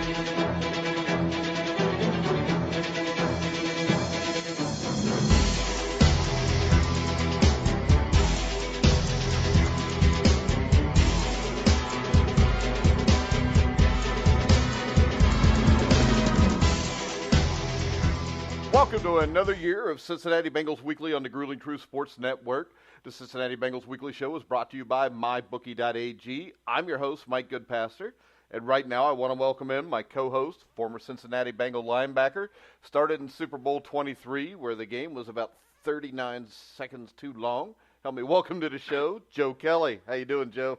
Welcome to another year of Cincinnati Bengals Weekly on the Grueling Truth Sports Network. The Cincinnati Bengals Weekly Show is brought to you by MyBookie.ag. I'm your host, Mike Goodpaster, and right now I want to welcome in my co-host, former Cincinnati Bengal linebacker, started in Super Bowl 23, where the game was about 39 seconds too long. Help me welcome to the show, Joe Kelly. How you doing, Joe?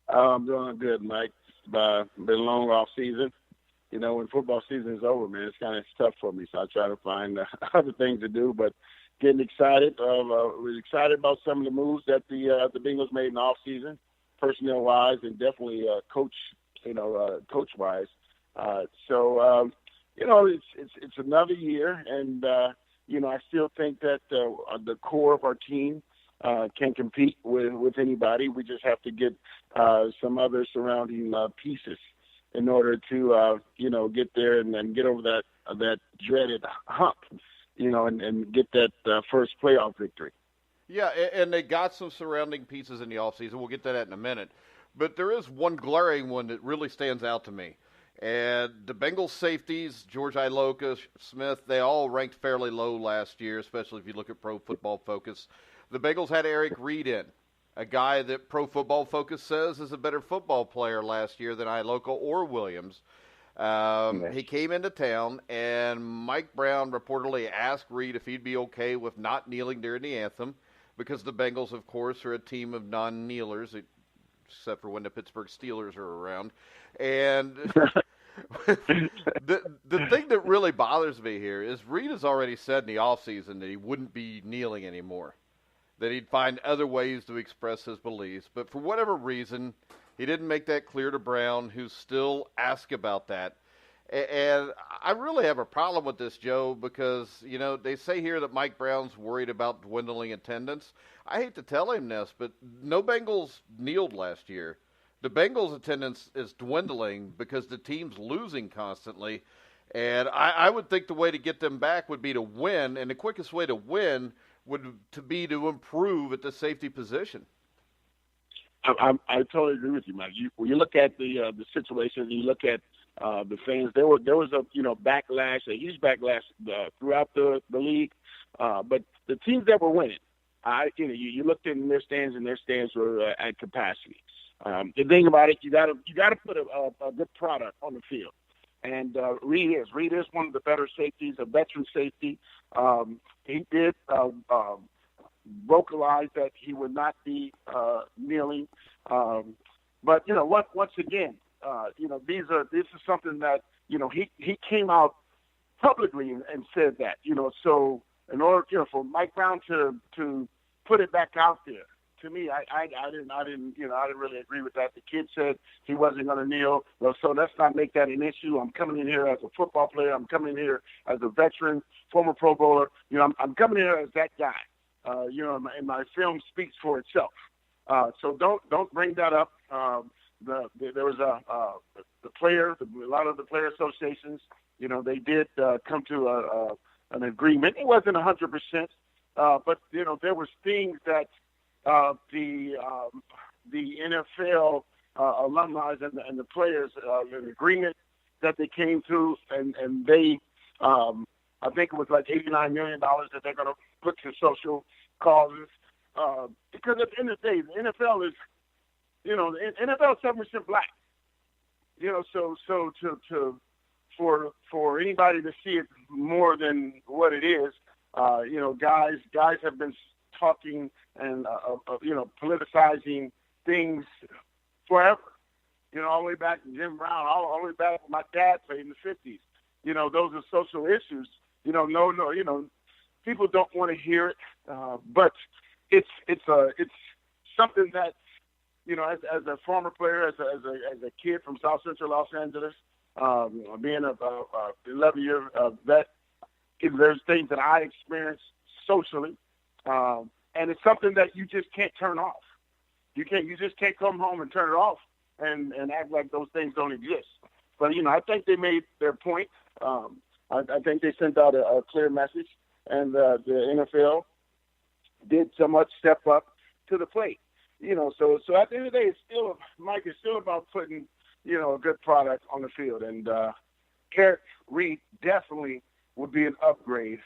I'm doing good, Mike. It's been a long off season. You know, when football season is over, man, it's kind of tough for me. So I try to find other things to do. But getting excited. We're excited about some of the moves that the Bengals made in the off season, personnel wise, and definitely coach wise. It's another year, and I still think that the core of our team can compete with anybody. We just have to get some other surrounding pieces in order to, get there and then get over that dreaded hump, and get that first playoff victory. Yeah, and they got some surrounding pieces in the offseason. We'll get to that in a minute. But there is one glaring one that really stands out to me. And the Bengals safeties, George Locust, Smith, they all ranked fairly low last year, especially if you look at Pro Football Focus. The Bengals had Eric Reed in, a guy that Pro Football Focus says is a better football player last year than Iloko or Williams. He came into town, and Mike Brown reportedly asked Reed if he'd be okay with not kneeling during the anthem, because the Bengals, of course, are a team of non-kneelers, except for when the Pittsburgh Steelers are around. And the thing that really bothers me here is Reed has already said in the offseason that he wouldn't be kneeling anymore, that he'd find other ways to express his beliefs. But for whatever reason, he didn't make that clear to Brown, who still asks about that. And I really have a problem with this, Joe, because, they say here that Mike Brown's worried about dwindling attendance. I hate to tell him this, but no Bengals kneeled last year. The Bengals' attendance is dwindling because the team's losing constantly. And I would think the way to get them back would be to win, and the quickest way to win would be to improve at the safety position. I totally agree with you, Mike. When you look at the situation, you look at the fans. There was a backlash, a huge backlash throughout the league. But the teams that were winning, you looked in their stands, and their stands were at capacity. The thing about it, you got to put a good product on the field. And Reed is one of the better safeties, a veteran safety. He did vocalize that he would not be kneeling. But once again, this is something that he came out publicly and said that. So in order for Mike Brown to put it back out there, to me, I didn't really agree with that. The kid said he wasn't going to kneel, so let's not make that an issue. I'm coming in here as a football player. I'm coming in here as a veteran, former Pro Bowler. I'm coming in here as that guy. And my film speaks for itself. So don't bring that up. There was a lot of the player associations. They did come to an agreement. It wasn't 100%, but there was things that the NFL alumni and the players, an agreement that they came to, and they, I think it was like $89 million that they're going to put to social causes. Because at the end of the day, the NFL is, the NFL is 7% black. So for anybody to see it more than what it is, guys have been talking and politicizing things forever. All the way back to Jim Brown, all the way back when my dad played in the 50s. Those are social issues. People don't want to hear it, but it's something that as a former player, as a kid from South Central Los Angeles, being a 11-year vet, there's things that I experienced socially, and it's something that you just can't turn off. You just can't come home and turn it off and act like those things don't exist. But I think they made their point. I think they sent out a clear message, and the NFL did somewhat step up to the plate. So at the end of the day, it's still about putting a good product on the field. And Eric Reed definitely would be an upgrade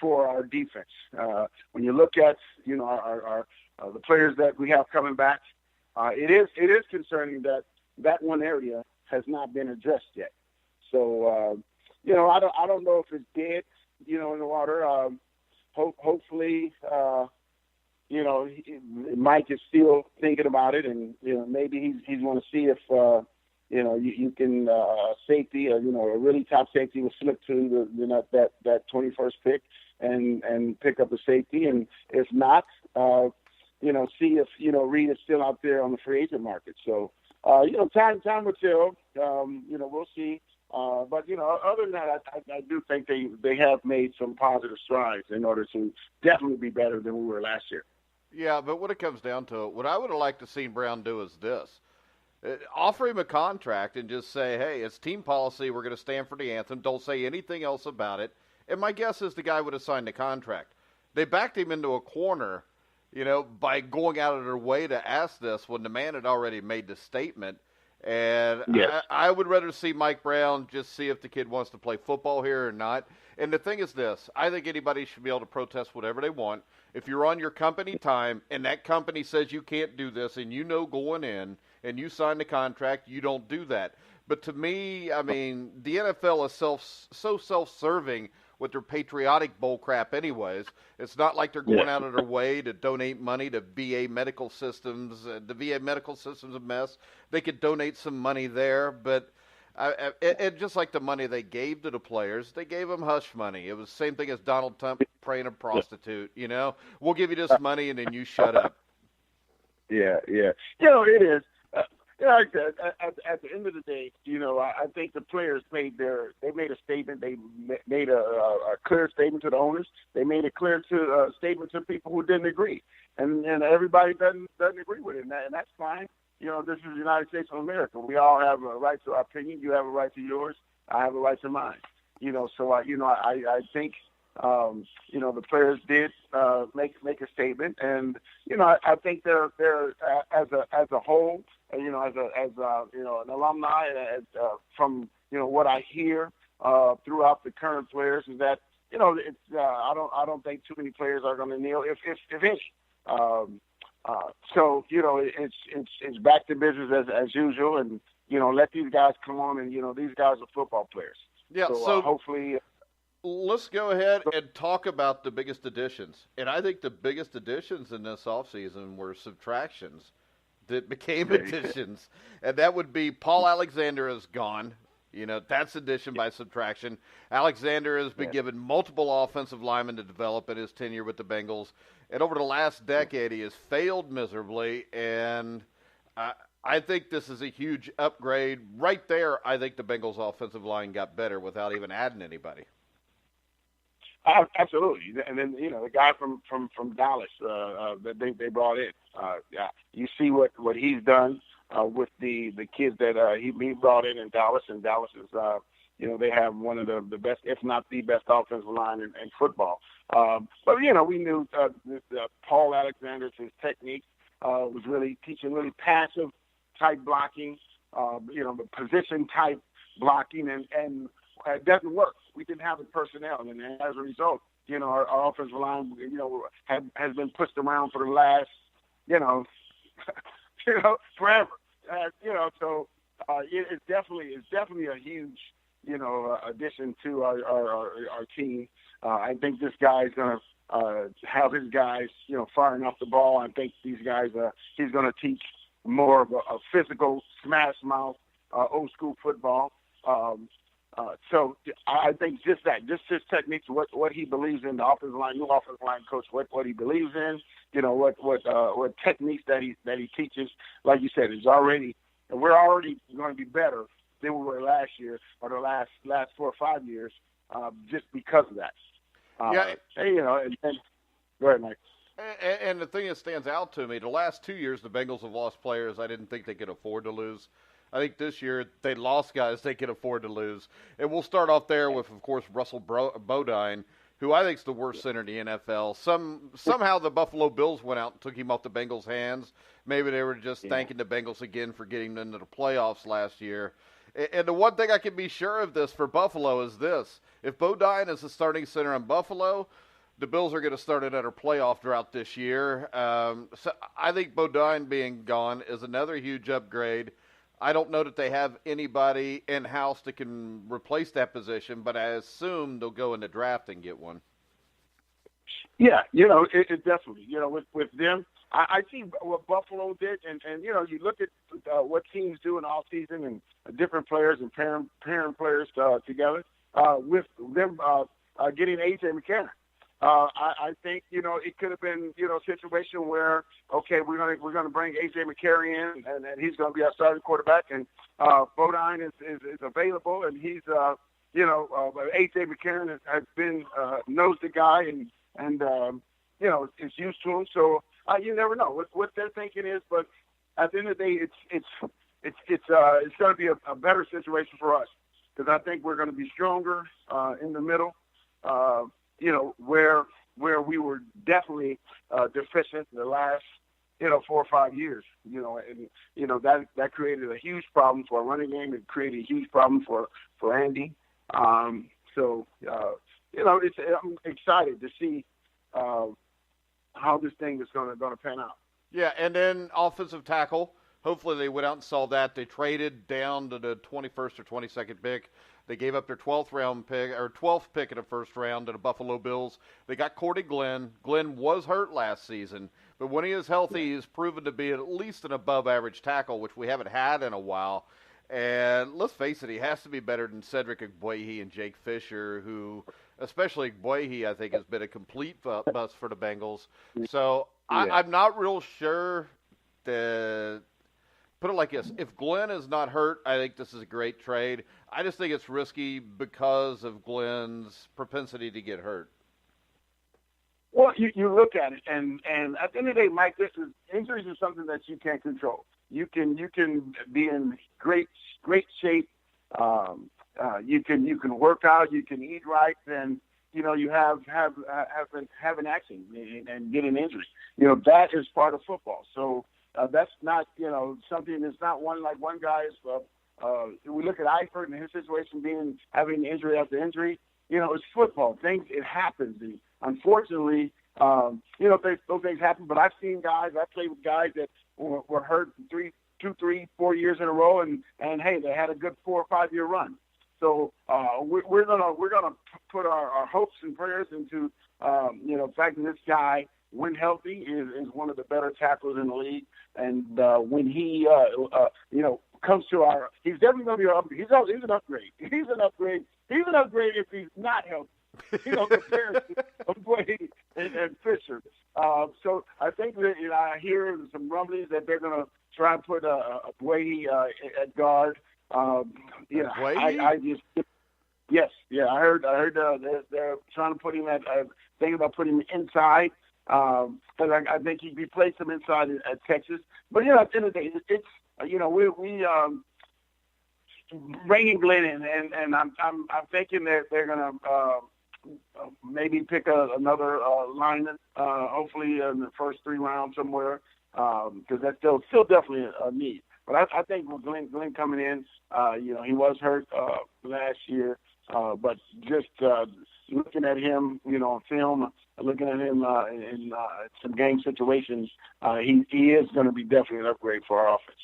for our defense. When you look at our the players that we have coming back, it is concerning that one area has not been addressed yet. So I don't know if it's dead in the water. Hopefully Mike is still thinking about it, and maybe he's going to see if you can safety, a really top safety will slip to that 21st pick and pick up a safety, and if not, see if Reed is still out there on the free agent market. So time will tell. We'll see. But other than that, I do think they have made some positive strides in order to definitely be better than we were last year. Yeah, but when it comes down to it, what I would have liked to see Brown do is this. Offer him a contract and just say, hey, it's team policy. We're going to stand for the anthem. Don't say anything else about it. And my guess is the guy would have signed the contract. They backed him into a corner, by going out of their way to ask this when the man had already made the statement. And yes. I would rather see Mike Brown just see if the kid wants to play football here or not. And the thing is this, I think anybody should be able to protest whatever they want. If you're on your company time and that company says you can't do this and going in and you sign the contract, you don't do that. But to me, I mean, the NFL is so self-serving with their patriotic bull crap anyways. It's not like they're going out of their way to donate money to VA medical systems. The VA medical system's a mess. They could donate some money there, but and just like the money they gave to the players, they gave them hush money. It was the same thing as Donald Trump praying a prostitute, We'll give you this money and then you shut up. Yeah. It is. Like I said, at the end of the day, I think the players made a statement. They made a clear statement to the owners. They made a clear statement to people who didn't agree, and everybody doesn't agree with it, and that's fine. This is the United States of America. We all have a right to our opinion. You have a right to yours. I have a right to mine. So I think the players did make a statement, and I think they're as a whole. As an alumni, from what I hear throughout the current players is that it's I don't think too many players are going to kneel if any. So it's back to business as usual, and let these guys come on, and these guys are football players. Yeah. So hopefully. Let's go ahead and talk about the biggest additions, and I think the biggest additions in this offseason were subtractions that became additions, and that would be Paul Alexander is gone. That's addition by subtraction. Alexander has been given multiple offensive linemen to develop in his tenure with the Bengals, and over the last decade he has failed miserably, and I think this is a huge upgrade. Right there, I think the Bengals' offensive line got better without even adding anybody. Absolutely, and then the guy from Dallas that they brought in. You see what he's done with the kids that he brought in Dallas, and Dallas is they have one of the best, if not the best, offensive line in football. But we knew Paul Alexander's his technique was really teaching really passive type blocking, the position type blocking, and it doesn't work. We didn't have the personnel, and as a result, our offensive line, has been pushed around for the last, forever. So it's definitely a huge, addition to our team. I think this guy's gonna have his guys, firing off the ball. I think these guys, he's gonna teach more of a physical smash mouth, old school football. So I think just his techniques, what he believes in, the offensive line, new offensive line coach, what he believes in, what techniques that he teaches. Like you said, we're already going to be better than we were last year or the last 4 or 5 years, just because of that. And go ahead, Mike. And the thing that stands out to me, the last 2 years the Bengals have lost players I didn't think they could afford to lose. I think this year they lost guys they can afford to lose. And we'll start off there with, of course, Russell Bodine, who I think is the worst center in the NFL. Somehow the Buffalo Bills went out and took him off the Bengals' hands. Maybe they were just thanking the Bengals again for getting them into the playoffs last year. And the one thing I can be sure of this for Buffalo is this. If Bodine is the starting center in Buffalo, the Bills are going to start another playoff drought this year. So I think Bodine being gone is another huge upgrade. I don't know that they have anybody in-house that can replace that position, but I assume they'll go in the draft and get one. Yeah, it definitely, with them, I see what Buffalo did, and you look at what teams do in the offseason and different players and pairing players together with them getting A.J. McCarron. I think it could have been a situation where we're gonna bring A.J. McCarron in and he's gonna be our starting quarterback, and Bodine is available, and he's A.J. McCarron has been knows the guy and is used to him, so you never know what their thinking is, but at the end of the day it's going to be a better situation for us, because I think we're going to be stronger in the middle. Where we were definitely deficient in the last 4 or 5 years, and that created a huge problem for our running game. It created a huge problem for Andy. I'm excited to see how this thing is going to pan out. Yeah, and then offensive tackle. Hopefully they went out and saw that. They traded down to the 21st or 22nd pick. They gave up their 12th pick in the first round to the Buffalo Bills. They got Cordy Glenn. Glenn was hurt last season, but when he is healthy, he's proven to be at least an above-average tackle, which we haven't had in a while. And let's face it, he has to be better than Cedric Ogbuehi and Jake Fisher, who, especially Ogbuehi, I think has been a complete bust for the Bengals. So I'm not real sure that. Put it like this. If Glenn is not hurt, I think this is a great trade. I just think it's risky because of Glenn's propensity to get hurt. Well, you look at it, and at the end of the day, Mike, injuries is something that you can't control. You can be in great shape. You can work out. You can eat right, and you have an accident and get an injury. That is part of football. So. That's not, something that's not one guy's. We look at Eifert and his situation having injury after injury. It's football. It happens. And unfortunately, those things happen. But I've seen guys. I played with guys that were hurt 2, 3, 4 years in a row, and hey, they had a good 4 or 5 year run. So we're gonna put our hopes and prayers into the fact that this guy, when healthy, is one of the better tacklers in the league. And when he, comes to he's definitely going to be an upgrade. He's an upgrade. He's an upgrade. He's an upgrade if he's not healthy. Compared to Brady and Fisher. So I think that I hear some rumblings that they're going to try and put a Brady at guard. Yes, I heard they're trying to put him thinking about putting him inside. Because I think he replaced him inside at Texas. But at the end of the day, it's we bringing Glenn in, and I'm thinking that they're gonna maybe pick another lineman, hopefully in the first 3 rounds somewhere, because that's still definitely a need. But I think with Glenn coming in, he was hurt last year, but just looking at him, on film, looking at him in some game situations, he is going to be definitely an upgrade for our offense.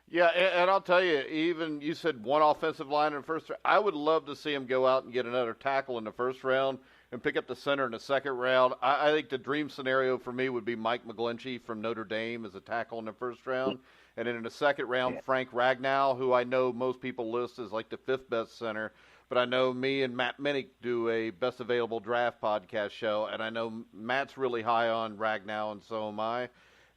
Yeah, and I'll tell you, even you said one offensive line in the first round. I would love to see him go out and get another tackle in the first round and pick up the center in the second round. I think the dream scenario for me would be Mike McGlinchey from Notre Dame as a tackle in the first round. And then in the second round, Frank Ragnow, who I know most people list as like the 5th best center. But I know me and Matt Minnick do a Best Available Draft podcast show, and I know Matt's really high on Ragnow, and so am I.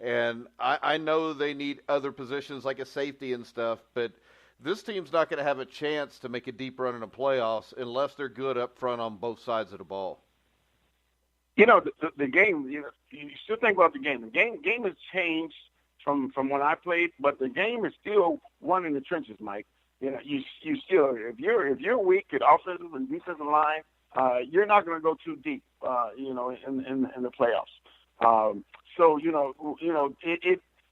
And I know they need other positions like a safety and stuff, but this team's not going to have a chance to make a deep run in the playoffs unless they're good up front on both sides of the ball. The game, you still think about the game. The game has changed from when I played, but the game is still won in the trenches, Mike. You know, you still, if you're weak at offensive and defensive line, you're not going to go too deep, you know, in the playoffs. So you know,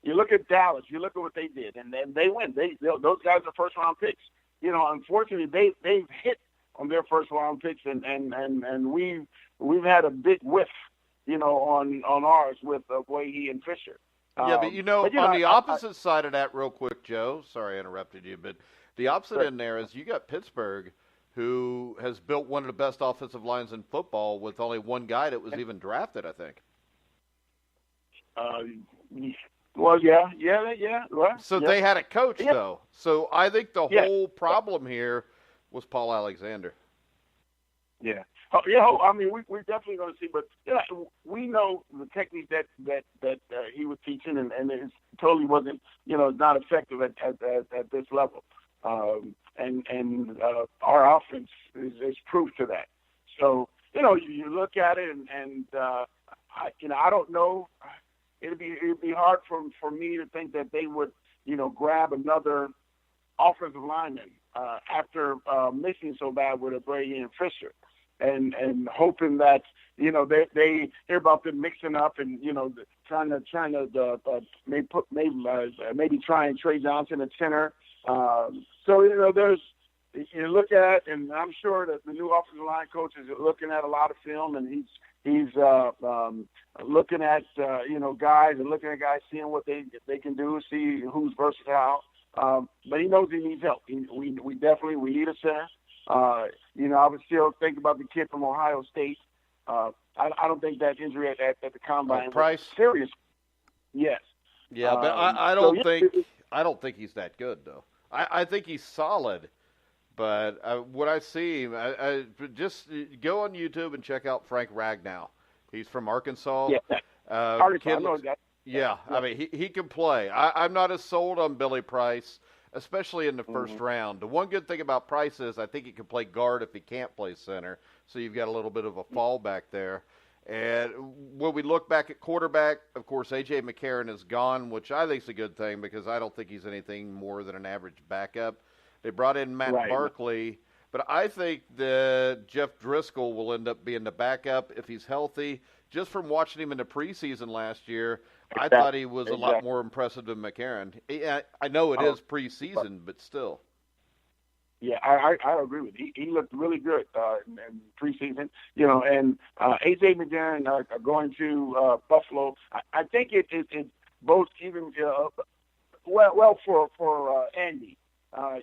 you look at Dallas, you look at what they did, and then they win. Those guys are first round picks. You know, unfortunately, they've hit on their first round picks, and we've had a big whiff, you know, on ours with Guahi and Fisher. Yeah, but you know, on the opposite side of that, real quick, Joe. Sorry I interrupted you, but the opposite end there is you got Pittsburgh, who has built one of the best offensive lines in football with only one guy that was even drafted, I think. Well, yeah. Well, so they had a coach, though. So I think the whole problem here was Paul Alexander. Yeah. Oh, yeah. I mean, we're definitely going to see, but we know the technique that he was teaching, and it totally wasn't, you know, not effective at this level. And our offense is proof to that. So, you know, you look at it, and I don't know. It'd be hard for me to think that they would, you know, grab another offensive lineman after missing so bad with Brady and Fisher, and hoping that, you know, they hear about them mixing up and, you know, trying to maybe try and Trey Johnson at center. So, you know, you look at, and I'm sure that the new offensive line coach is looking at a lot of film, and he's looking at you know, guys, and looking at guys, seeing what they can do, see who's versatile. But he knows he needs help. We need a center. You know, I would still think about the kid from Ohio State. I don't think that injury at the combine Price was serious. Yes. Yeah, but I don't think he's that good, though. I think he's solid. But what I see, I just go on YouTube and check out Frank Ragnow. He's from Arkansas. Yeah, Arkansas. I know that. Yeah, I mean, he can play. I'm not as sold on Billy Price, especially in the first round. The one good thing about Price is I think he can play guard if he can't play center, so you've got a little bit of a fallback there. And when we look back at quarterback, of course, A.J. McCarron is gone, which I think is a good thing because I don't think he's anything more than an average backup. They brought in Matt Barkley, but I think that Jeff Driscoll will end up being the backup if he's healthy. Just from watching him in the preseason last year, I thought he was a lot more impressive than McCarron. I know it is preseason, but still. Yeah, I agree with you. He looked really good in preseason, you know, and A.J. McCarron going to Buffalo. I think it both even well for Andy.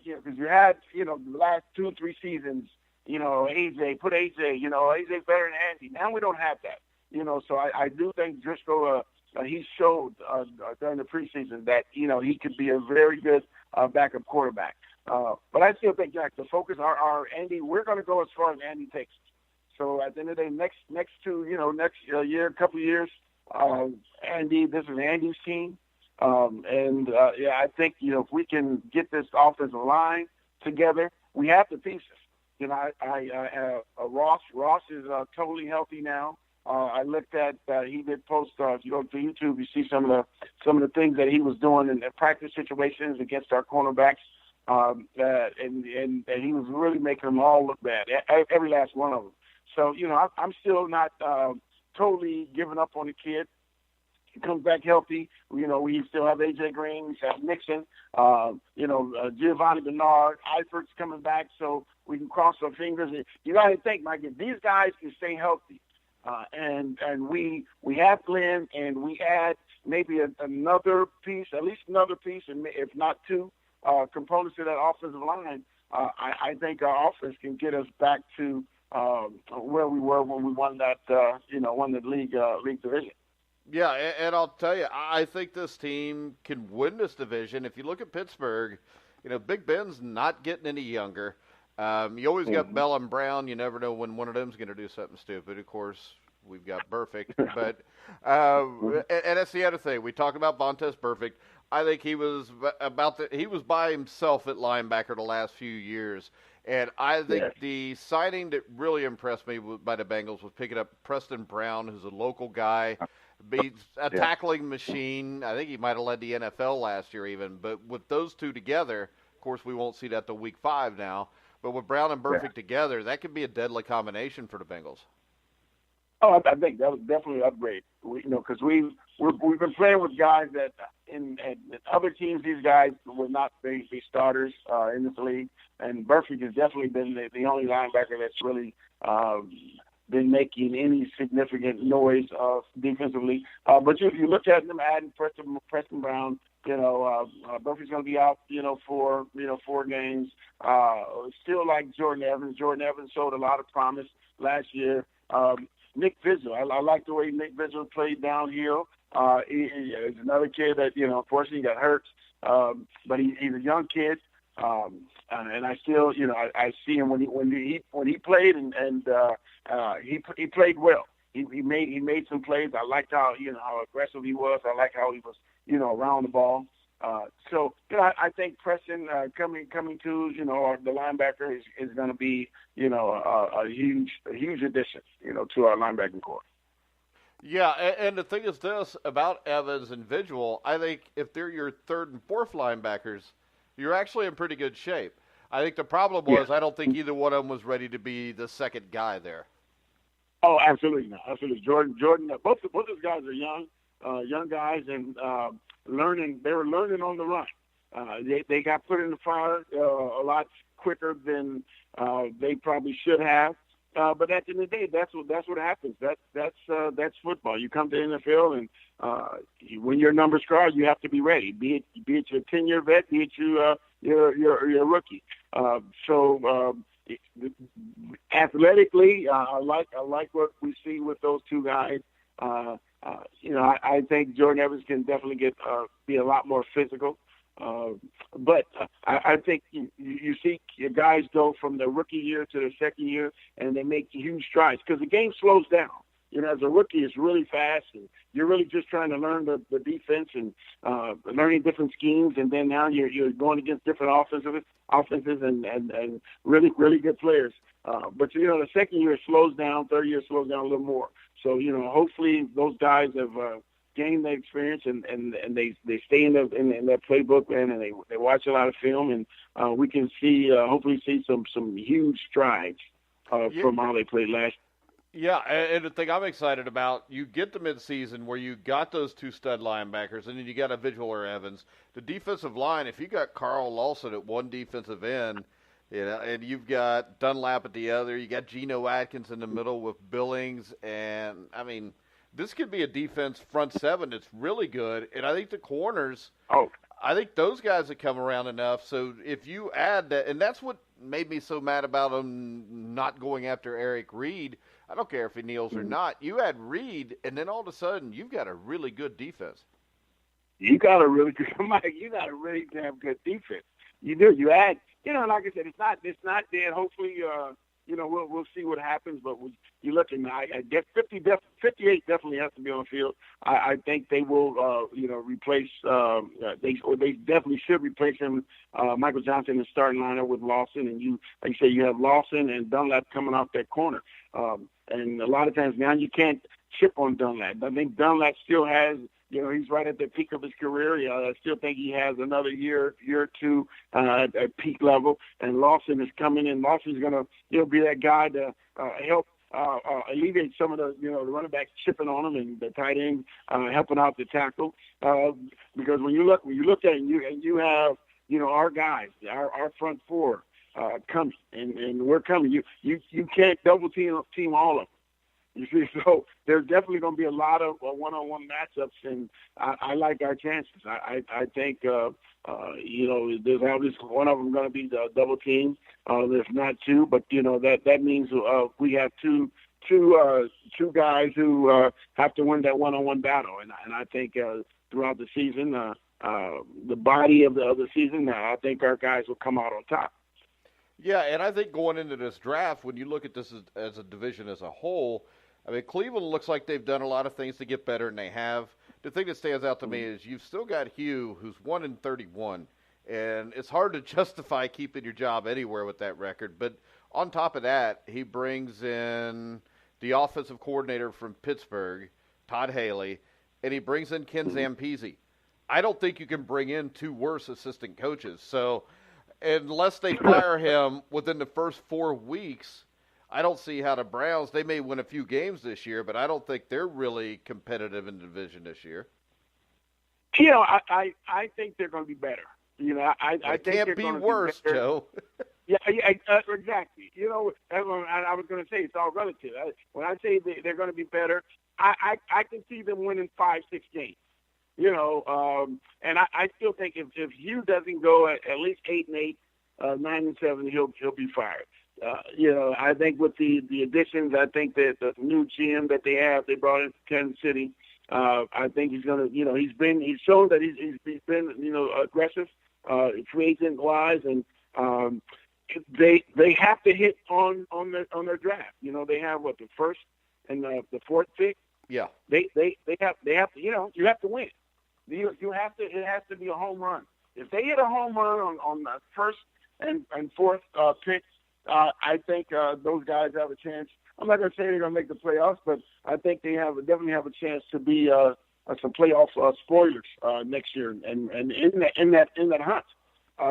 You know, because you had, you know, the last 2 or 3 seasons, you know, AJ's better than Andy. Now we don't have that, you know, so I do think Driscoll, he showed during the preseason that, you know, he could be a very good backup quarterback. But I still think, Jack, the focus, our Andy, we're going to go as far as Andy takes us. So at the end of the day, next year, couple of years, Andy, this is Andy's team. I think, you know, if we can get this offensive line together, we have the pieces. You know, Ross is totally healthy now. I looked at he did post. If you go to YouTube, you see some of the things that he was doing in the practice situations against our cornerbacks, and he was really making them all look bad, every last one of them. So, you know, I'm still not totally giving up on the kid. He comes back healthy. You know, we still have A.J. Green, we have Nixon, Giovanni Bernard, Eifert's coming back, so we can cross our fingers. You got to think, Mike, if these guys can stay healthy, and we have Glenn, and we add maybe another piece, at least another piece, and if not 2 components to that offensive line, I think our offense can get us back to where we were when we won that, won the league division. Yeah, and I'll tell you, I think this team can win this division. If you look at Pittsburgh, you know, Big Ben's not getting any younger. You always got Bell and Brown. You never know when one of them's going to do something stupid. Of course, we've got Burfict. But and that's the other thing. We talk about Vontaze Burfict. I think he was by himself at linebacker the last few years. And I think the signing that really impressed me by the Bengals was picking up Preston Brown, who's a local guy. He's a Yeah. tackling machine. I think he might have led the NFL last year even. But with those two together, of course, we won't see that till week 5 now. But with Brown and Yeah. Burfict together, that could be a deadly combination for the Bengals. Oh, I think that was definitely an upgrade. Because we've been playing with guys that in other teams, these guys would not be starters in this league, and Burfict has definitely been the only linebacker that's really been making any significant noise defensively. But you look at them adding Preston Brown. Burfict's going to be out, for 4 games. Still like Jordan Evans. Jordan Evans showed a lot of promise last year. Nick Vigil, I like the way Nick Vigil played downhill. He's another kid that, unfortunately got hurt. But he's a young kid. And I still, I see him when he played and he played well. He made some plays. I liked how aggressive he was. I like how he was, around the ball. So I think Preston coming to the linebacker is going to be a huge addition to our linebacking core. Yeah, and the thing is this about Evans and Vigil, I think if they're your 3rd and 4th linebackers, you're actually in pretty good shape. I think the problem was I don't think either one of them was ready to be the second guy there. Oh, absolutely not. Absolutely. Jordan, both those guys are young guys and learning. They were learning on the run. They got put in the fire a lot quicker than they probably should have. But at the end of the day, that's what happens. That's football. You come to the NFL, and when your numbers card, you have to be ready. Be it your 10-year vet, be it your rookie. Athletically, I like what we see with those two guys. I think Jordan Evans can definitely be a lot more physical. But I think you see guys go from the rookie year to the second year, and they make huge strides because the game slows down. As a rookie, it's really fast, and you're really just trying to learn the defense and learning different schemes, and then now you're going against different offenses and really, really good players. But the second year slows down, third year slows down a little more. So hopefully those guys have gained that experience and they stay in their playbook, man, and they watch a lot of film, and we can hopefully see some huge strides from how they played last year. Yeah, and the thing I'm excited about, you get the midseason where you got those 2 stud linebackers, and then you got a Vigil or Evans. The defensive line, if you got Carl Lawson at one defensive end, and you've got Dunlap at the other, you got Geno Atkins in the middle with Billings, and I mean, this could be a defense front 7 that's really good. And I think the corners, I think those guys have come around enough. So if you add that, and that's what made me so mad about them not going after Eric Reed. I don't care if he kneels or not. You add Reed, and then all of a sudden you've got a really good defense. You got a really damn good defense. You do. You add, like I said, it's not dead. Hopefully, we'll see what happens. But you look at, I guess 58 definitely has to be on the field. I think they will, replace. They definitely should replace him, Michael Johnson, in the starting lineup with Lawson. And like you say, you have Lawson and Dunlap coming off that corner. And a lot of times now you can't chip on Dunlap. I think Dunlap still has. He's right at the peak of his career. I still think he has another year or two at peak level. And Lawson is coming in. Lawson's going to, be that guy to help alleviate some of the running backs chipping on him and the tight end helping out the tackle. Because when you look at it, and you have, our guys, our front 4 coming, and we're coming. You can't double team all of them. You see, so there's definitely going to be a lot of one-on-one matchups, and I like our chances. I think, there's always one of them going to be the double team. There's not 2, but, that means we have two guys who have to win that one-on-one battle. And I think throughout the season, the body of the season, I think our guys will come out on top. Yeah, and I think going into this draft, when you look at this as a division as a whole, I mean, Cleveland looks like they've done a lot of things to get better, and they have. The thing that stands out to me is you've still got Hugh, who's 1-31, and it's hard to justify keeping your job anywhere with that record. But on top of that, he brings in the offensive coordinator from Pittsburgh, Todd Haley, and he brings in Ken Zampese. I don't think you can bring in two worse assistant coaches. So unless they fire him within the first 4 weeks, I don't see how the Browns, they may win a few games this year, but I don't think they're really competitive in the division this year. I think they're going to be better. I think can't be worse, Joe. Yeah, exactly. I was going to say it's all relative. When I say they're going to be better, I can see them winning 5-6 games. And I still think if Hugh doesn't go at least 8-8, 9-7, he'll be fired. I think with the additions, I think that the new GM that they brought into Kansas City, I think he's gonna, he's shown that he's been, aggressive, free agent wise, and they have to hit on their draft. They have the first and the fourth pick. Yeah. They have to, you have to win. You have to. It has to be a home run. If they hit a home run on the first and fourth picks, I think those guys have a chance. I'm not going to say they're going to make the playoffs, but I think they definitely have a chance to be some playoff spoilers next year and in that hunt.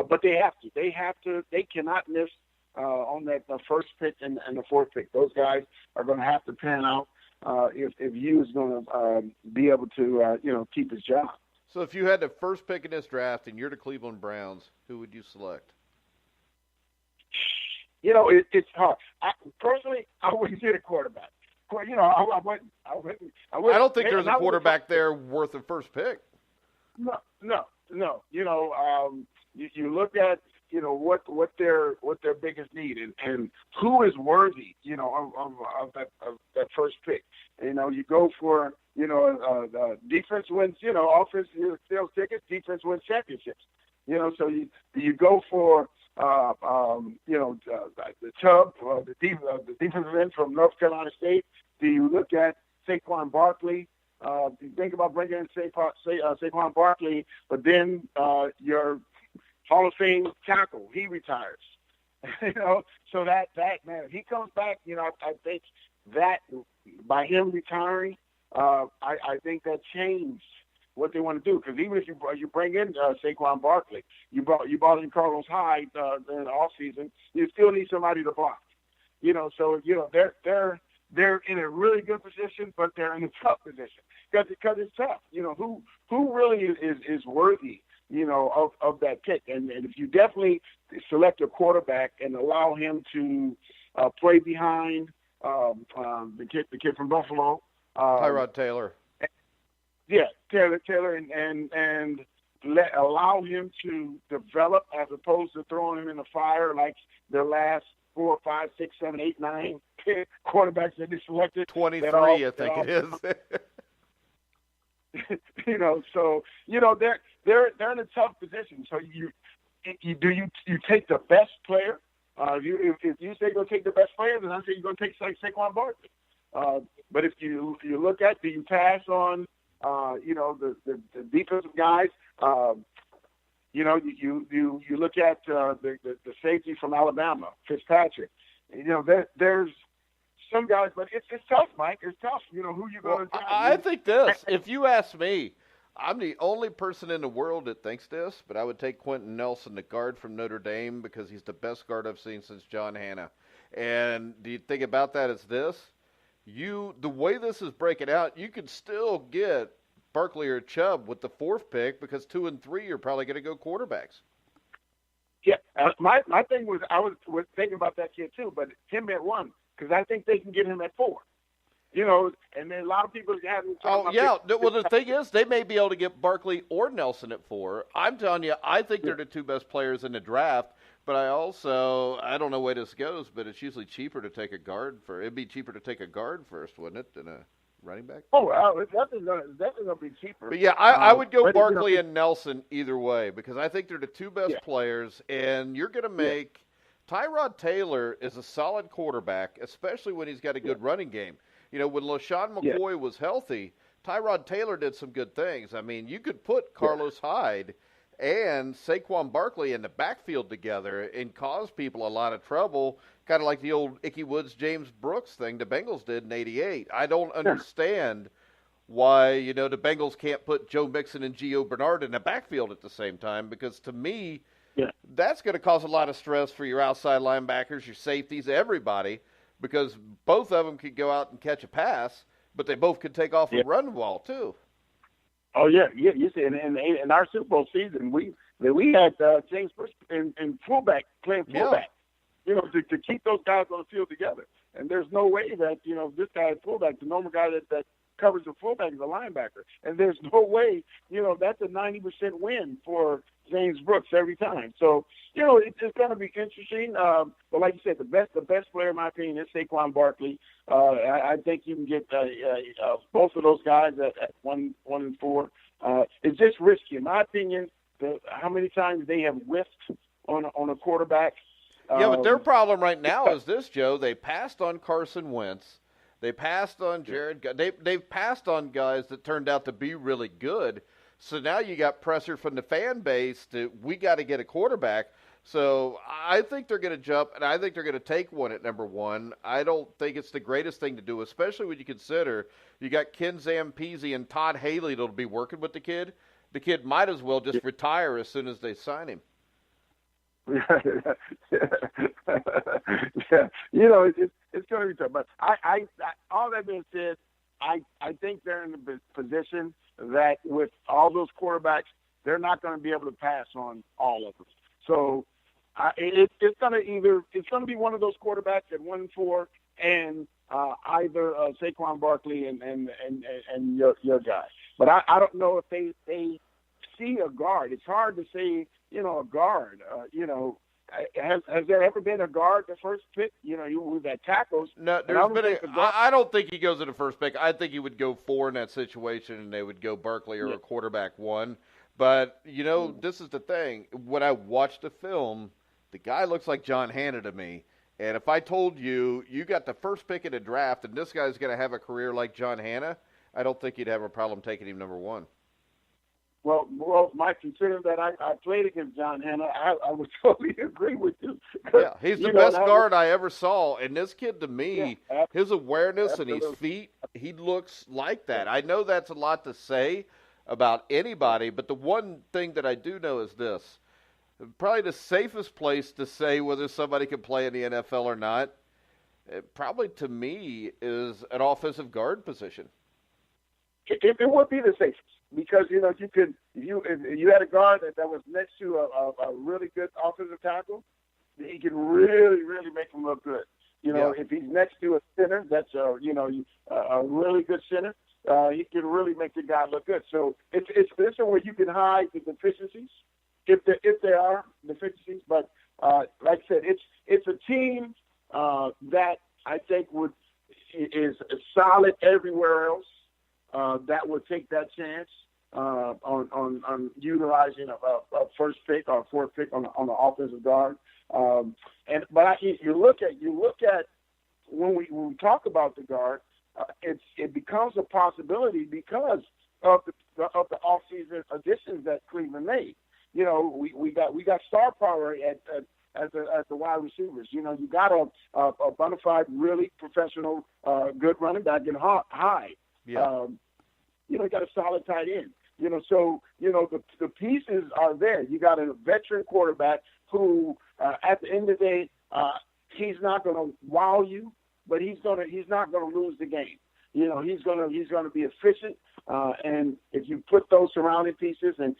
But they have to. They cannot miss on that first pick and the fourth pick. Those guys are going to have to pan out if Hugh is going to be able to keep his job. So if you had the first pick in this draft and you're the Cleveland Browns, who would you select? It's hard. Personally, I wouldn't get a quarterback. I wouldn't. I don't think there's a quarterback there worth the first pick. No. You look at what their biggest need is and who is worthy of that first pick. You go for defense wins offense sells tickets, defense wins championships. So you go for the Chubb, the defensive end from North Carolina State. Do you look at Saquon Barkley? You think about bringing in Saquon Barkley, but then your Hall of Fame tackle, he retires. So that man, if he comes back, I think that by him retiring, I think that changed what they want to do. Because even if you bring in Saquon Barkley, you brought in Carlos Hyde in the offseason, you still need somebody to block. So they're in a really good position, but they're in a tough position because it's tough. Who really is worthy of that pick, and if you definitely select a quarterback and allow him to play behind the kid from Buffalo, Tyrod Taylor. Yeah, Taylor, and allow him to develop as opposed to throwing him in the fire like the last 4, 5, 6, 7, 8, 9 quarterbacks that they selected. 23, I think it is. So they're in a tough position. So you take the best player. If you say go take the best player, then I say you're going to take Saquon Barkley. But if you look at, do you pass on the defensive guys? You look at the safety from Alabama, Fitzpatrick. There's some guys, but it's tough, Mike. It's tough. Who you going to? I think this. If you ask me, I'm the only person in the world that thinks this, but I would take Quentin Nilsson, the guard from Notre Dame, because he's the best guard I've seen since John Hanna. And the thing about that is this: the way this is breaking out, you could still get Barkley or Chubb with the 4th pick because 2 and 3 are probably going to go quarterbacks. Yeah, my thing was I was thinking about that kid too, but him at 1 because I think they can get him at 4. And then a lot of people haven't. Oh yeah, well the thing is they may be able to get Barkley or Nelson at 4. I'm telling you, I think they're the 2 best players in the draft. But I don't know where this goes, but it's usually cheaper to take a guard it'd be cheaper to take a guard first, wouldn't it, than a running back? Oh, it's definitely going to be cheaper. But yeah, I would go Barkley and Nelson either way because I think they're the 2 best players, and you're going to make Tyrod Taylor is a solid quarterback, especially when he's got a good running game. When LaShawn McCoy was healthy, Tyrod Taylor did some good things. I mean, you could put Carlos Hyde and Saquon Barkley in the backfield together and cause people a lot of trouble, kind of like the old Ickey Woods, James Brooks thing the Bengals did in '88. I don't understand why, the Bengals can't put Joe Mixon and Gio Bernard in a backfield at the same time, because to me, that's going to cause a lot of stress for your outside linebackers, your safeties, everybody, because both of them could go out and catch a pass, but they both could take off and run the ball too. Oh yeah. You see, in our Super Bowl season, we had James Bush in fullback playing fullback. To keep those guys on the field together. And there's no way that this guy is fullback, the normal guy that covers the fullback is a linebacker. And there's no way that's a 90% win for James Brooks every time. So it's going to be interesting. But like you said, the best player in my opinion is Saquon Barkley. I think you can get both of those guys at 1-4. It's just risky, in my opinion. How many times they have whiffed on a quarterback. Yeah, but their problem right now is this, Joe. They passed on Carson Wentz. They passed on Jared. They've passed on guys that turned out to be really good. So now you got pressure from the fan base that we got to get a quarterback. So I think they're going to jump, and I think they're going to take one at number 1. I don't think it's the greatest thing to do, especially when you consider you got Ken Zampese and Todd Haley that'll be working with the kid. The kid might as well just retire as soon as they sign him. Yeah, it's going to be tough. But I all that being said, I think they're in the position that with all those quarterbacks, they're not going to be able to pass on all of them. So it's going to be one of those quarterbacks at 1-4, and either Saquon Barkley and your guy. But I don't know if they see a guard. It's hard to say. A guard, has there ever been a guard the first pick? We've had tackles. No, I don't think he goes in the first pick. I think he would go 4 in that situation, and they would go Barkley or a quarterback 1. But, this is the thing. When I watch the film, the guy looks like John Hannah to me. And if I told you got the first pick in the draft and this guy's going to have a career like John Hannah, I don't think you'd have a problem taking him number 1. Well, Mike, considering that I played against John Hannah, I would totally agree with you. Yeah, he's the best guard I ever saw. And this kid, to me, his awareness and his feet, he looks like that. I know that's a lot to say about anybody, but the one thing that I do know is this. Probably the safest place to say whether somebody can play in the NFL or not, probably to me, is an offensive guard position. It would be the safest. Because if you had a guard that was next to a really good offensive tackle, he can really make him look good. If he's next to a center that's a really good center, he can really make the guy look good. So it's a position where you can hide the deficiencies if there are deficiencies. But like I said, it's a team that I think is solid everywhere else. That would take that chance on utilizing a first pick or a fourth pick on the offensive guard. But you look at when we talk about the guard, it becomes a possibility because of the offseason additions that Cleveland made. We got star power at the wide receivers. You got a bona fide, really professional, good running back in Hyde. Yeah. You got a solid tight end. So the pieces are there. You got a veteran quarterback who, at the end of the day, he's not going to wow you, but he's not going to lose the game. He's going to be efficient. And if you put those surrounding pieces and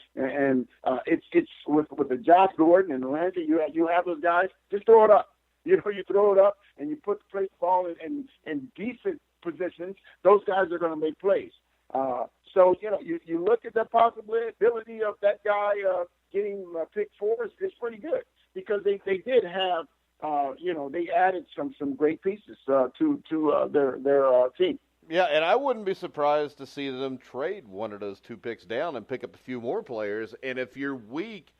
it's with the Josh Gordon and Randy, you have those guys, just throw it up. You throw it up and you put the ball in decent positions. Those guys are going to make plays. So you look at the possibility of that guy getting pick 4 is pretty good because they did have they added some great pieces to their team. Yeah, and I wouldn't be surprised to see them trade one of those 2 picks down and pick up a few more players. And if you're weak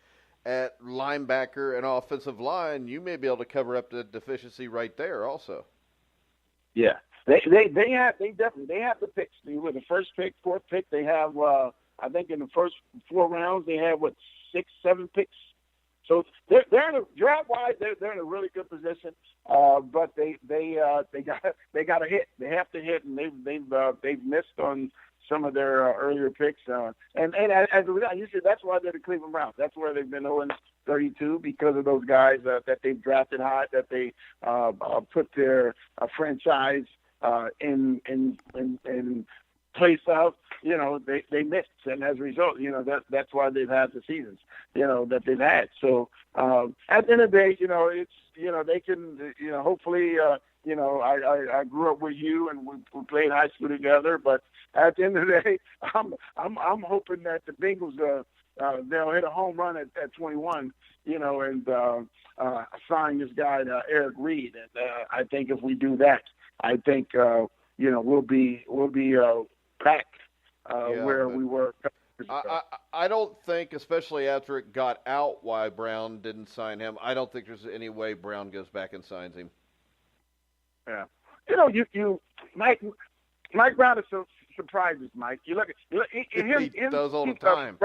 at linebacker and offensive line, you may be able to cover up the deficiency right there also. Yeah. They definitely have the picks. With the first pick, 4th pick, they have I think in the first 4 rounds they have 6, 7 picks. So they're in a draft wise they're in a really good position. But they got to hit. They have to hit, and they've missed on some of their earlier picks. And as a result, usually that's why they're the Cleveland Browns. That's where they've been 0-32 because of those guys that they've drafted high, that they put their franchise in place of. They missed, and as a result, that's why they've had the seasons, that they've had. So at the end of the day, it's they can, hopefully, I grew up with you and we played high school together. But at the end of the day, I'm hoping that the Bengals they'll hit a home run at 21, and sign this guy Eric Reed. And I think if we do that, I think we'll be back where we were. I don't think, especially after it got out, why Brown didn't sign him. I don't think there's any way Brown goes back and signs him. Yeah, Mike Brown is so surprises, Mike. You look at him. He does all the time.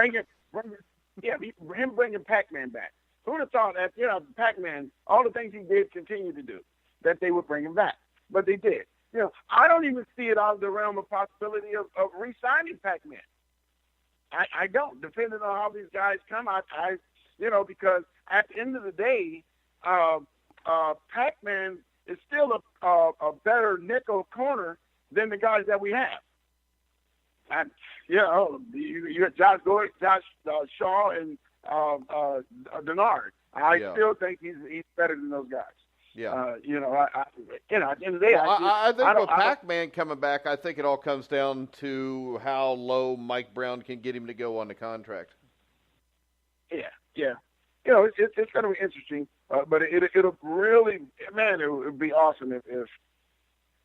Him bringing Pac-Man back. Who would have thought that Pac-Man, all the things he did, continue to do, that they would bring him back, but they did. I don't even see it out of the realm of possibility of re-signing Pac-Man. I don't, depending on how these guys come out. Because at the end of the day, Pac-Man is still a better nickel corner than the guys that we have. And you got Josh Gordon, Shaw, and Denard. I still think he's better than those guys. Yeah. At the end of the day, I think with Pac-Man coming back, I think it all comes down to how low Mike Brown can get him to go on the contract. Yeah. It's going to be interesting, but it'll really, man, it would be awesome if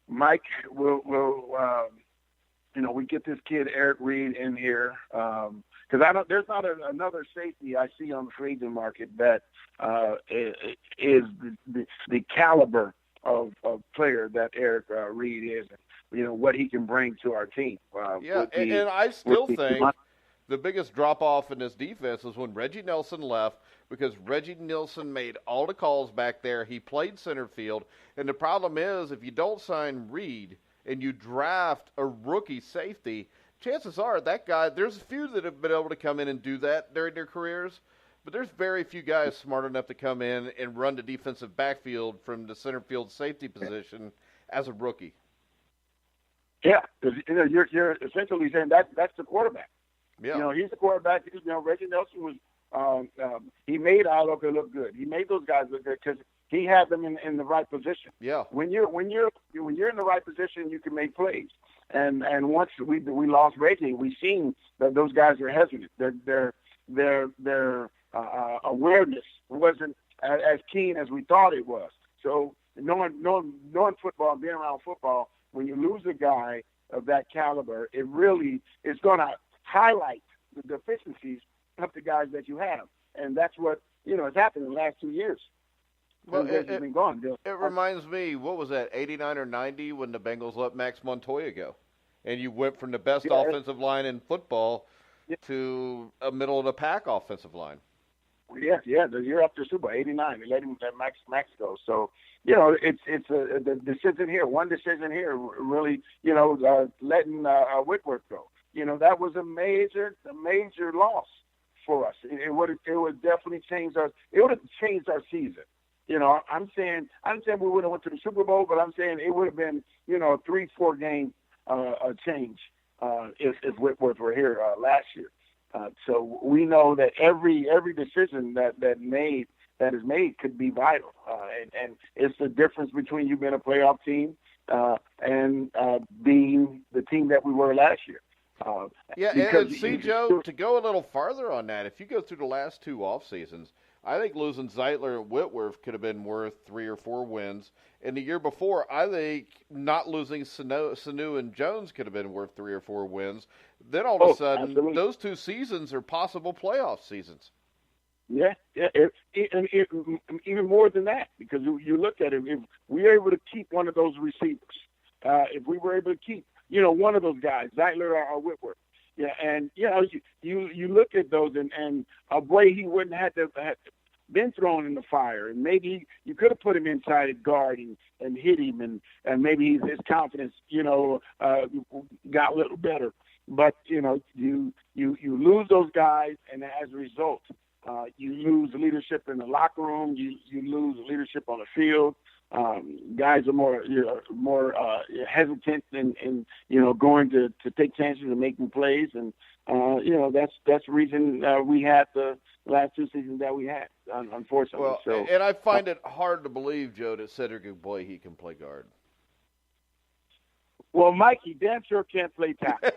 Mike will we get this kid Eric Reed in here, because there's not another safety I see on the free agent market that is the caliber of player that Eric Reed is, and what he can bring to our team. And I still think the biggest drop-off in this defense is when Reggie Nilsson left, because Reggie Nilsson made all the calls back there. He played center field, and the problem is if you don't sign Reed and you draft a rookie safety, chances are that guy, there's a few that have been able to come in and do that during their careers, but there's very few guys smart enough to come in and run the defensive backfield from the center field safety position as a rookie. Yeah, because you're essentially saying that's the quarterback. Yeah. He's the quarterback. Reggie Nilsson was he made Alloka look good. He made those guys look good because he had them in the right position. Yeah. When you're in the right position, you can make plays. And once we lost Reggie, we've seen that those guys are hesitant. Their awareness wasn't as keen as we thought it was. So knowing football, being around football, when you lose a guy of that caliber, it really is going to highlight the deficiencies of the guys that you have, and that's what has happened in the last 2 years. Well, it been gone. It reminds me, what was that, 89 or 90 when the Bengals let Max Montoya go, and you went from the best offensive line in football to a middle of the pack offensive line. Yeah. The year after Super Bowl, 89, they let Max go. So it's the decision here. One decision here really, letting Whitworth go. That was a major loss for us. It would definitely change our. It would have changed our season. I'm saying we would have went to the Super Bowl, but I'm saying it would have been a 3-4 game change if Whitworth were here last year. So we know that every decision that is made could be vital, and it's the difference between you being a playoff team and being the team that we were last year. And see, Joe, to go a little farther on that, if you go through the last two off seasons, I think losing Zeitler and Whitworth could have been worth 3 or 4 wins. And the year before, I think not losing Sanu and Jones could have been worth 3 or 4 wins. Then all of a sudden, absolutely, those 2 seasons are possible playoff seasons. Yeah. Even more than that, because you look at it, if we were able to keep one of those receivers, if we were able to keep, one of those guys, Zeitler or Whitworth, and you look at those, and a way he wouldn't have been thrown in the fire, and maybe you could have put him inside at guard and hit him, and maybe his confidence, got a little better. but you lose those guys, and as a result, you lose leadership in the locker room. You lose leadership on the field. Guys are more hesitant in going to take chances and making plays, and that's the reason we had the last two seasons that we had, unfortunately. Well, so, and I find it hard to believe, Joe, that Cedric Boy can play guard. Well, Mikey damn sure can't play tackle.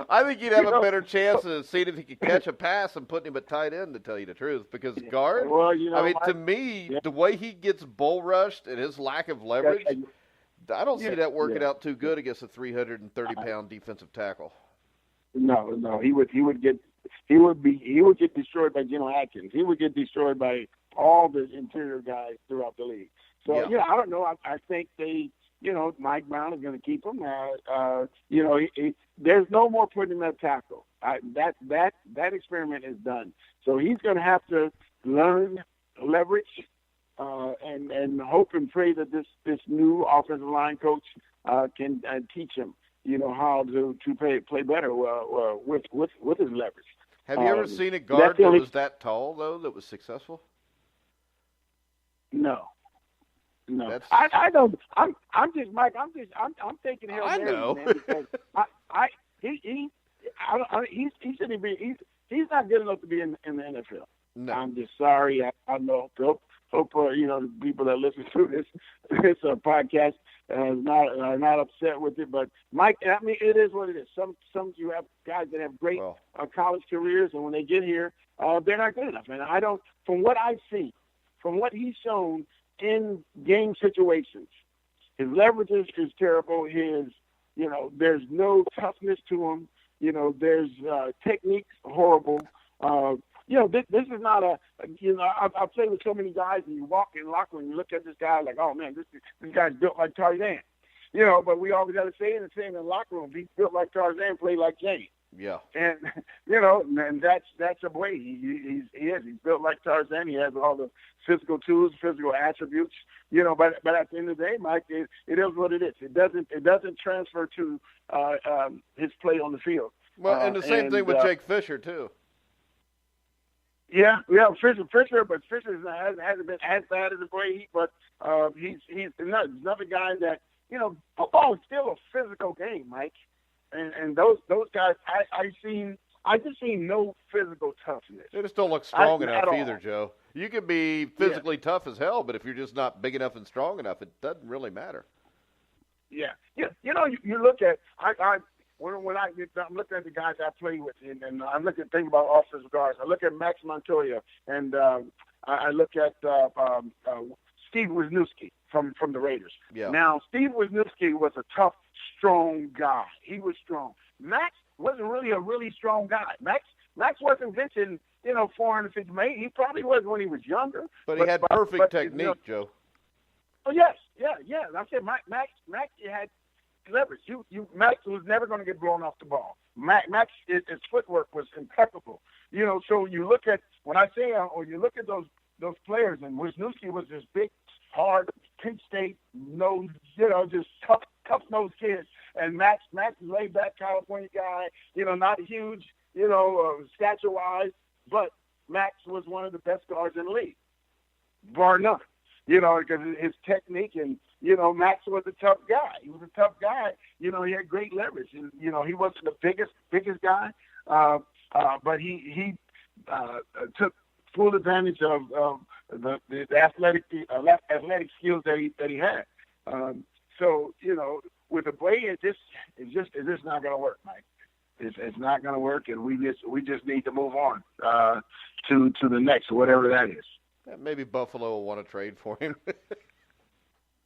I think you'd have a better chance of seeing if he could catch a pass and putting him at tight end, to tell you the truth. Because guard, well, I mean, to me, the way he gets bull rushed and his lack of leverage, I don't see that working out too good against a 330-pound defensive tackle. No, he would get destroyed by Geno Atkins. He would get destroyed by all the interior guys throughout the league. So I don't know. I think they. Mike Brown is going to keep him. There's no more putting him at tackle. That experiment is done. So he's going to have to learn leverage and hope and pray that this new offensive line coach can teach him, how to play better with his leverage. Have you ever seen a guard that was that tall though that was successful? No. No, I don't. I'm just Mike. I'm thinking Hail Mary, man, because he shouldn't be. He's not good enough to be in the NFL. No. I'm just sorry. I know. Hope the people that listen to this podcast are not upset with it. But Mike, I mean, it is what it is. Some you have guys that have great college careers, and when they get here, they're not good enough. And I don't. From what I've seen, from what he's shown in game situations, his leverage is terrible. There's no toughness to him. There's technique's horrible. This is not I've played with so many guys, and you walk in the locker room and you look at this guy like, oh man, this guy's built like Tarzan. But we always got to say the same in the locker room. He's built like Tarzan, played like Jane. Yeah. And and that's a way he is. He's built like Tarzan. He has all the physical tools, physical attributes. But at the end of the day, Mike, it is what it is. It doesn't transfer to his play on the field. Well, and the same thing with Jake Fisher too. Yeah, Fisher, but Fisher hasn't been as bad as Brady. But he's another guy that football is still a physical game, Mike. And those guys, I just seen no physical toughness. They just don't look strong enough either, Joe. You can be physically tough as hell, but if you're just not big enough and strong enough, it doesn't really matter. Yeah. You look at when I'm looking at the guys I play with, and I'm looking at things about offensive guards. I look at Max Montoya, and I look at Steve Wisniewski from the Raiders. Yeah. Now, Steve Wisniewski was a tough, strong guy. He was strong. Max wasn't really a really strong guy. Max wasn't benching, 450 maybe. He probably was when he was younger. But he had perfect technique, Joe. Oh yes, yeah. I said Max had leverage. Max was never going to get blown off the ball. Max, his footwork was impeccable. So you look at you look at those players, and Wisniewski was this big, hard, Penn State nose, just tough nosed kid, and Max is laid back California guy, not huge, stature wise, but Max was one of the best guards in the league, bar none. Because his technique, and Max was a tough guy. He was a tough guy. He had great leverage, and he wasn't the biggest guy, but he took full advantage of the athletic skills that he had. So with a play, it's just not going to work, Mike. It's not going to work, and we just need to move on to the next, whatever that is. Yeah, maybe Buffalo will want to trade for him.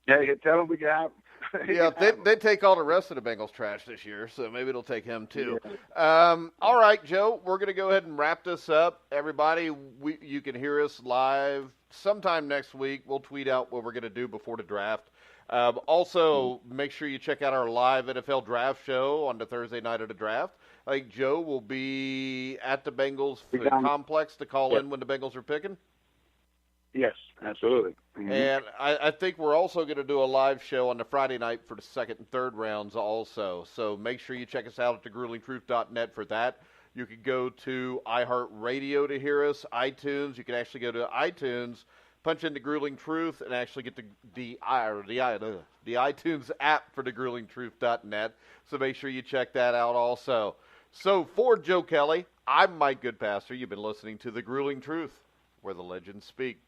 Yeah, tell them we can have him. Yeah, they take all the rest of the Bengals trash this year, so maybe it'll take him too. Yeah. All right, Joe, we're going to go ahead and wrap this up. Everybody, you can hear us live sometime next week. We'll tweet out what we're going to do before the draft. Also, make sure you check out our live NFL draft show on the Thursday night of the draft. I think Joe will be at the Bengals complex to call in when the Bengals are picking. Yes, absolutely. Mm-hmm. And And I think we're also going to do a live show on the Friday night for the second and third rounds also. So make sure you check us out at thegruelingtruth.net for that. You can go to iHeartRadio to hear us, iTunes. You can actually go to iTunes, punch in The Grueling Truth, and actually get the iTunes app for thegruelingtruth.net. So make sure you check that out also. So for Joe Kelly, I'm Mike Goodpaster. You've been listening to The Grueling Truth, where the legends speak.